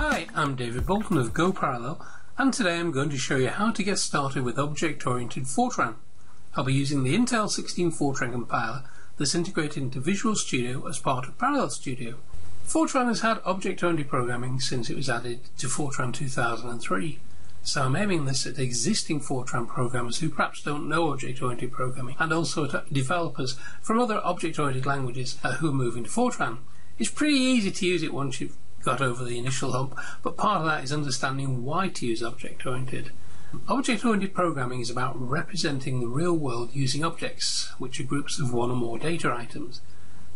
Hi, I'm David Bolton of GoParallel, and today I'm going to show you how to get started with object-oriented FORTRAN. I'll be using the Intel 16 FORTRAN compiler that's integrated into Visual Studio as part of Parallel Studio. FORTRAN has had object-oriented programming since it was added to FORTRAN 2003, so I'm aiming this at existing FORTRAN programmers who perhaps don't know object-oriented programming, and also at developers from other object-oriented languages who are moving to FORTRAN. It's pretty easy to use it once you've got over the initial hump, but part of that is understanding why to use object-oriented. Object-oriented programming is about representing the real world using objects, which are groups of one or more data items.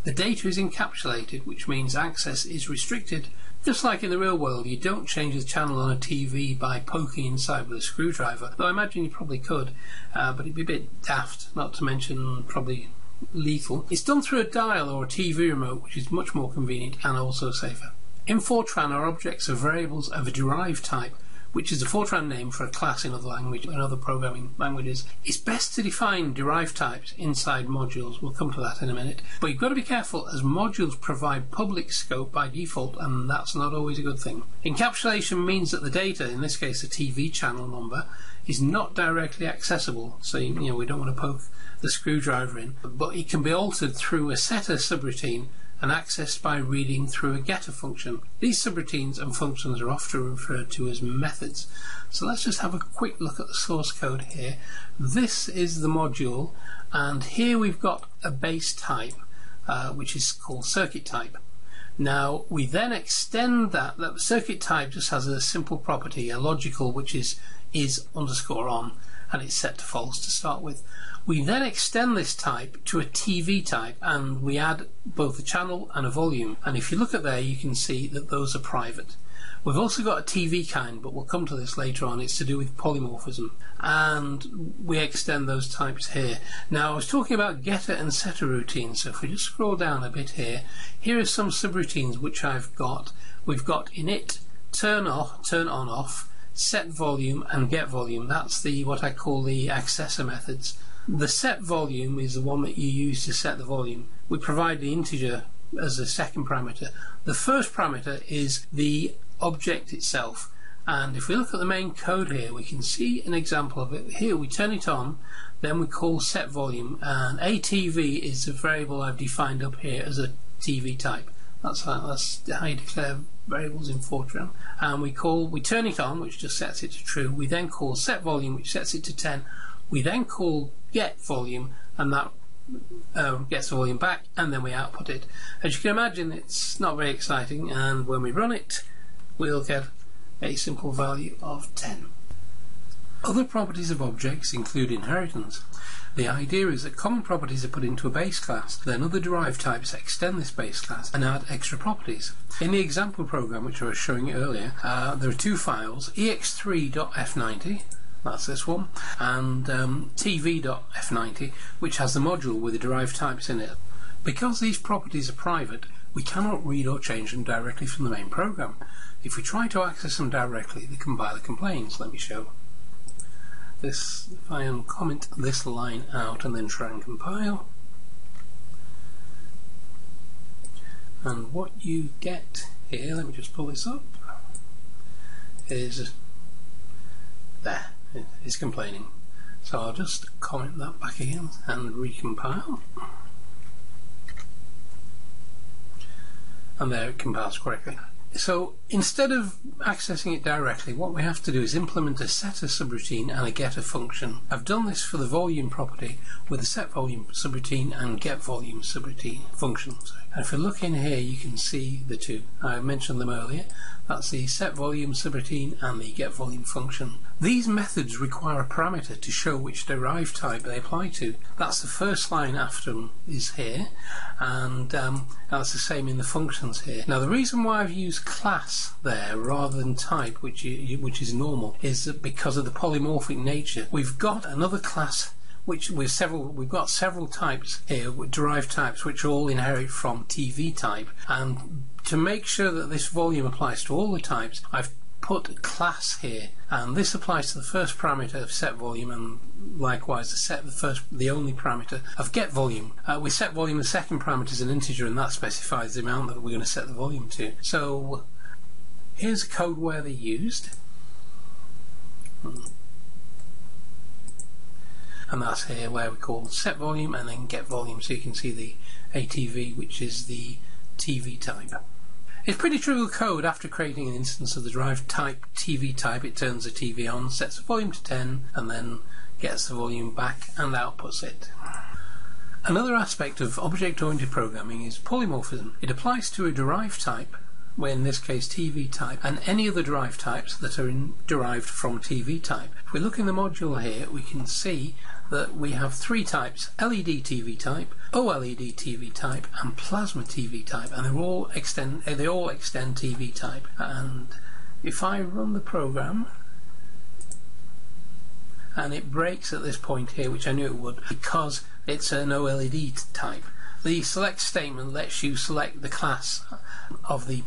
The data is encapsulated, which means access is restricted. Just like in the real world, you don't change the channel on a TV by poking inside with a screwdriver, though I imagine you probably could, but it'd be a bit daft, not to mention probably lethal. It's done through a dial or a TV remote, which is much more convenient and also safer. In FORTRAN, our objects are variables of a derived type, which is a FORTRAN name for a class in other programming languages. It's best to define derived types inside modules. We'll come to that in a minute. But you've got to be careful, as modules provide public scope by default, and that's not always a good thing. Encapsulation means that the data, in this case a TV channel number, is not directly accessible. So we don't want to poke the screwdriver in, but it can be altered through a setter subroutine and accessed by reading through a getter function. These subroutines and functions are often referred to as methods. So let's just have a quick look at the source code here. This is the module, and here we've got a base type which is called circuit type. Now we then extend that circuit type just has a simple property, a logical, which is underscore on, and it's set to false to start with. We then extend this type to a TV type, and we add both a channel and a volume, and if you look at there you can see that those are private. We've also got a TV kind, but we'll come to this later on. It's to do with polymorphism, and we extend those types here. Now I was talking about getter and setter routines, so if we just scroll down a bit here are some subroutines which I've got. We've got init, turn on off, set volume and get volume. That's what I call the accessor methods. The set volume is the one that you use to set the volume. We provide the integer as a second parameter. The first parameter is the object itself, and if we look at the main code here we can see an example of it. Here we turn it on, then we call set volume, and ATV is a variable I've defined up here as a TV type. That's how you declare variables in FORTRAN. And we turn it on, which just sets it to true. We then call set volume, which sets it to 10. We then call get volume, and that gets the volume back, and then we output it. As you can imagine, it's not very exciting, and when we run it we'll get a simple value of 10. Other properties of objects include inheritance. The idea is that common properties are put into a base class, then other derived types extend this base class and add extra properties. In the example program which I was showing you earlier, there are two files, ex3.f90, that's this one, and tv.f90, which has the module with the derived types in it. Because these properties are private, we cannot read or change them directly from the main program. If we try to access them directly, the compiler complains. Let me show this. If I uncomment this line out and then try and compile, and what you get here, let me just pull this up, is there, it's complaining. So I'll just comment that back again and recompile, and there it compiles correctly. So instead of accessing it directly, what we have to do is implement a setter subroutine and a getter function. I've done this for the volume property with a set volume subroutine and get volume subroutine function. And if we look in here you can see the two. I mentioned them earlier. That's the set volume subroutine and the get volume function. These methods require a parameter to show which derived type they apply to. That's the first line after them is here, and that's the same in the functions here. Now the reason why I've used class there rather than type, which is normal, is that because of the polymorphic nature. We've got another class we've got several types here, derived types, which all inherit from TV type, and to make sure that this volume applies to all the types, I've put class here, and this applies to the first parameter of set volume, and likewise the only parameter of get volume. With set volume, the second parameter is an integer, and that specifies the amount that we're going to set the volume to. So Here's a code where they're used. And that's here where we call set volume and then get volume, so you can see the ATV, which is the TV type. It's pretty trivial code. After creating an instance of the derived type TV type, it turns the TV on, sets the volume to 10, and then gets the volume back and outputs it. Another aspect of object-oriented programming is polymorphism. It applies to a derived type, where in this case TV type, and any other derived types that are derived from TV type. If we look in the module here, we can see that we have three types: LED TV type, OLED TV type, and plasma TV type, and they all extend TV type. And if I run the program, and it breaks at this point here, which I knew it would because it's an OLED type, the select statement lets you select the class of the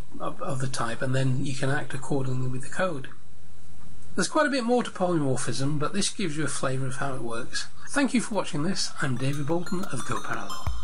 type, and then you can act accordingly with the code. There's quite a bit more to polymorphism, but this gives you a flavour of how it works. Thank you for watching this. I'm David Bolton of Go Parallel.